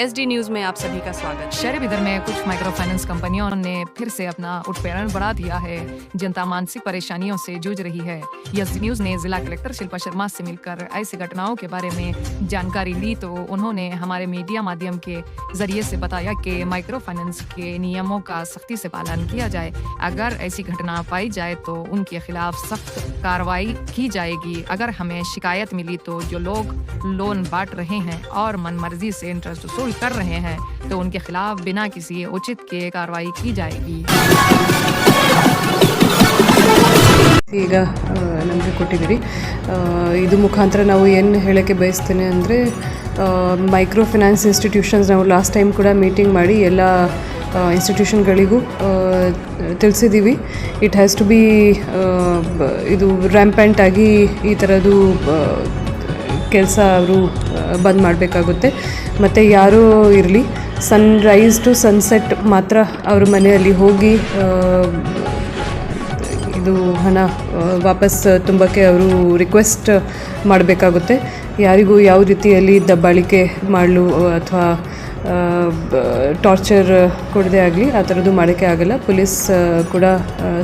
SD news में आप सभी का स्वागत। शहरी बिदर में कुछ माइक्रो फाइनेंस कंपनियों ने फिर से अपना उत्प्रेरण बढ़ा दिया है। जनता मानसिक परेशानियों से जूझ रही है। एसडी न्यूज ने जिला कलेक्टर शिल्पा शर्मा से मिलकर ऐसी घटनाओं के बारे में जानकारी ली तो उन्होंने हमारे मीडिया माध्यम के जरिए से बताया कि माइक्रो फाइनेंस के नियमों का सख्ती से पालन किया जाए। अगर ऐसी घटना पाई जाए तो उनके खिलाफ सख्त कार्रवाई की जाएगी। अगर हमें शिकायत मिली तो जो लोग लोन बांट रहे हैं और मनमर्जी से इंटरेस्ट वसूल कर रहे हैं तो उनके खिलाफ बिना किसी उचित के कार्रवाई की जाएगी। ಈಗ ನಮಗೆ ಕೊಟ್ಟಿದ್ದೀರಿ ಇದು ಮುಖಾಂತರ ನಾವು ಏನು ಹೇಳೋಕ್ಕೆ ಬಯಸ್ತೇನೆ ಅಂದರೆ ಮೈಕ್ರೋ ಫೈನಾನ್ಸ್ ಇನ್ಸ್ಟಿಟ್ಯೂಷನ್ಸ್ ನಾವು ಲಾಸ್ಟ್ ಟೈಮ್ ಕೂಡ ಮೀಟಿಂಗ್ ಮಾಡಿ ಎಲ್ಲ ಇನ್ಸ್ಟಿಟ್ಯೂಷನ್ಗಳಿಗೂ ತಿಳಿಸಿದ್ದೀವಿ. ಇಟ್ ಹ್ಯಾಸ್ ಟು ಬಿ ಇದು ರ್ಯಾಂಪೆಂಟ್ ಆಗಿ ಈ ಥರದ್ದು ಕೆಲಸ ಅವರು ಬಂದ್ ಮಾಡಬೇಕಾಗುತ್ತೆ. ಮತ್ತು ಯಾರೂ ಇರಲಿ ಸನ್ರೈಸ್ ಟು ಸನ್ಸೆಟ್ ಮಾತ್ರ ಅವ್ರ ಮನೆಯಲ್ಲಿ ಹೋಗಿ ಇದು ಹಣ ವಾಪಸ್ ತುಂಬಕ್ಕೆ ಅವರು ರಿಕ್ವೆಸ್ಟ್ ಮಾಡಬೇಕಾಗುತ್ತೆ. ಯಾರಿಗೂ ಯಾವ ರೀತಿಯಲ್ಲಿ ದಬ್ಬಾಳಿಕೆ ಮಾಡಲು ಅಥವಾ ಟಾರ್ಚರ್ ಕೊಡದೇ ಆಗಲಿ ಆ ಥರದ್ದು ಮಾಡೋಕ್ಕೆ ಆಗಲ್ಲ. ಪೊಲೀಸ್ ಕೂಡ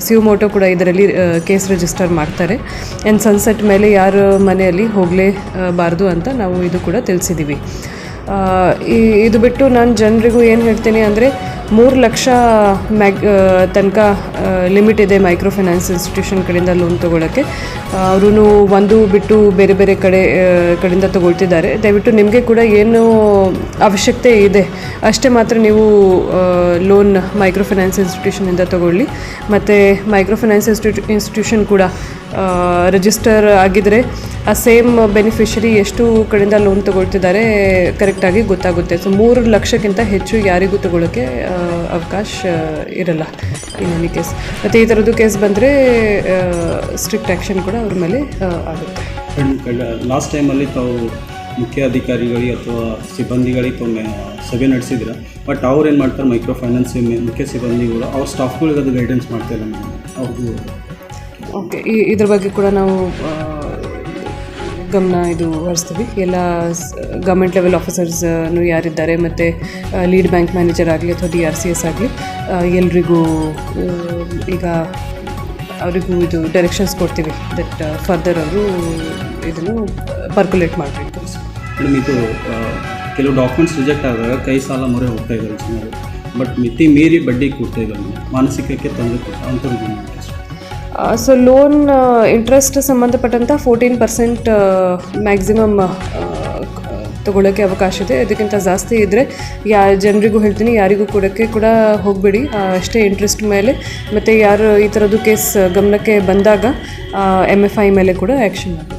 ಸಿವಮೋಟೋ ಕೂಡ ಇದರಲ್ಲಿ ಕೇಸ್ ರಿಜಿಸ್ಟರ್ ಮಾಡ್ತಾರೆ. ಆ್ಯಂಡ್ ಸನ್ಸೆಟ್ ಮೇಲೆ ಯಾರ ಮನೆಯಲ್ಲಿ ಹೋಗಲೇಬಾರ್ದು ಅಂತ ನಾವು ಇದು ಕೂಡ ತಿಳಿಸಿದ್ದೀವಿ. ಇದು ಬಿಟ್ಟು ನಾನು ಜನರಿಗೂ ಏನು ಹೇಳ್ತೀನಿ ಅಂದರೆ 3 ಲಕ್ಷ ತನಕ ಲಿಮಿಟ್ ಇದೆ ಮೈಕ್ರೋ ಫೈನಾನ್ಸ್ ಇನ್ಸ್ಟಿಟ್ಯೂಷನ್ ಕಡೆಯಿಂದ ಲೋನ್ ತೊಗೊಳ್ಳೋಕ್ಕೆ. ಅವರು ಒಂದು ಬಿಟ್ಟು ಬೇರೆ ಬೇರೆ ಕಡೆಯಿಂದ ತೊಗೊಳ್ತಿದ್ದಾರೆ. ದಯವಿಟ್ಟು ನಿಮಗೆ ಕೂಡ ಏನು ಅವಶ್ಯಕತೆ ಇದೆ ಅಷ್ಟೇ ಮಾತ್ರ ನೀವು ಲೋನ್ ಮೈಕ್ರೋ ಫೈನಾನ್ಸ್ ಇನ್ಸ್ಟಿಟ್ಯೂಷನಿಂದ ತೊಗೊಳ್ಳಿ. ಮತ್ತು ಮೈಕ್ರೋ ಫೈನಾನ್ಸ್ ಇನ್ಸ್ಟಿಟ್ಯೂಷನ್ ಕೂಡ ರಿಜಿಸ್ಟರ್ ಆಗಿದ್ದರೆ ಆ ಸೇಮ್ ಬೆನಿಫಿಷರಿ ಎಷ್ಟು ಕಡೆಯಿಂದ ಲೋನ್ ತೊಗೊಳ್ತಿದ್ದಾರೆ ಕರೆಕ್ಟಾಗಿ ಗೊತ್ತಾಗುತ್ತೆ. ಸೊ 3 ಲಕ್ಷಕ್ಕಿಂತ ಹೆಚ್ಚು ಯಾರಿಗೂ ತೊಗೊಳ್ಳೋಕ್ಕೆ ಅವಕಾಶ ಇರಲ್ಲ ಇನ್ ಎನಿ ಕೇಸ್. ಮತ್ತು ಈ ಥರದ್ದು ಕೇಸ್ ಬಂದರೆ ಸ್ಟ್ರಿಕ್ಟ್ ಆ್ಯಕ್ಷನ್ ಕೂಡ ಅವ್ರ ಮೇಲೆ ಆಗುತ್ತೆ. ಲಾಸ್ಟ್ ಟೈಮಲ್ಲಿ ತಾವು ಮುಖ್ಯ ಅಧಿಕಾರಿಗಳಿಗೆ ಅಥವಾ ಸಿಬ್ಬಂದಿಗಳಿಗೆ ತಾವು ಸಭೆ ನಡೆಸಿದ್ರೆ ಬಟ್ ಅವ್ರು ಏನು ಮಾಡ್ತಾರೆ ಮೈಕ್ರೋ ಫೈನಾನ್ಸ್ ಮುಖ್ಯ ಸಿಬ್ಬಂದಿಗಳು ಅವ್ರ ಸ್ಟಾಫ್ಗಳಿಗೆ ಅದು ಗೈಡೆನ್ಸ್ ಮಾಡ್ತಾಯಿಲ್ಲ ಮೇಡಮ್ ಅವ್ರಿಗೂ. ಓಕೆ, ಇದ್ರ ಬಗ್ಗೆ ಕೂಡ ನಾವು ಗಮನ ಹರಿಸ್ತೀವಿ. ಎಲ್ಲ ಗೌರ್ಮೆಂಟ್ ಲೆವೆಲ್ ಆಫೀಸರ್ಸ್ನು ಯಾರಿದ್ದಾರೆ ಮತ್ತು ಲೀಡ್ ಬ್ಯಾಂಕ್ ಮ್ಯಾನೇಜರ್ ಆಗಲಿ ಅಥವಾ DRCS ಆಗಲಿ ಎಲ್ರಿಗೂ ಈಗ ಅವರಿಗೂ ಇದು ಡೈರೆಕ್ಷನ್ಸ್ ಕೊಡ್ತೀವಿ ದಟ್ ಫರ್ದರ್ ಅವರು ಇದನ್ನು ಪರ್ಕ್ಯುಲೇಟ್ ಮಾಡಬೇಕು. ಮೇಡಮ್, ಇದು ಕೆಲವು ಡಾಕ್ಯುಮೆಂಟ್ಸ್ ರಿಜೆಕ್ಟ್ ಆದಾಗ ಕೈ ಸಾಲ ಮೊರೆ ಹೋಗ್ತಾ ಇದ್ದಾರೆ ಜನರು, ಬಟ್ ಮಿತಿ ಮೀರಿ ಬಡ್ಡಿ ಕೊಡ್ತಾ ಇದ್ದಾರೆ, ಮಾನಸಿಕಕ್ಕೆ ತೊಂದರೆ ಕೊಡ್ತಾ ಅಂಥವ್ರಿಗೆ. ಸೊ ಲೋನ್ ಇಂಟ್ರೆಸ್ಟ್ ಸಂಬಂಧಪಟ್ಟಂಥ 14% ಮ್ಯಾಕ್ಸಿಮಮ್ ತೊಗೊಳ್ಳೋಕ್ಕೆ ಅವಕಾಶ ಇದೆ. ಅದಕ್ಕಿಂತ ಜಾಸ್ತಿ ಇದ್ದರೆ ಜನರಿಗೂ ಹೇಳ್ತೀನಿ ಯಾರಿಗೂ ಕೊಡೋಕ್ಕೆ ಕೂಡ ಹೋಗಬೇಡಿ, ಅಷ್ಟೇ ಇಂಟ್ರೆಸ್ಟ್ ಮೇಲೆ. ಮತ್ತು ಯಾರು ಈ ಥರದ್ದು ಕೇಸ್ ಗಮನಕ್ಕೆ ಬಂದಾಗ MFI ಮೇಲೆ ಕೂಡ ಆ್ಯಕ್ಷನ್ ಮಾಡಿ.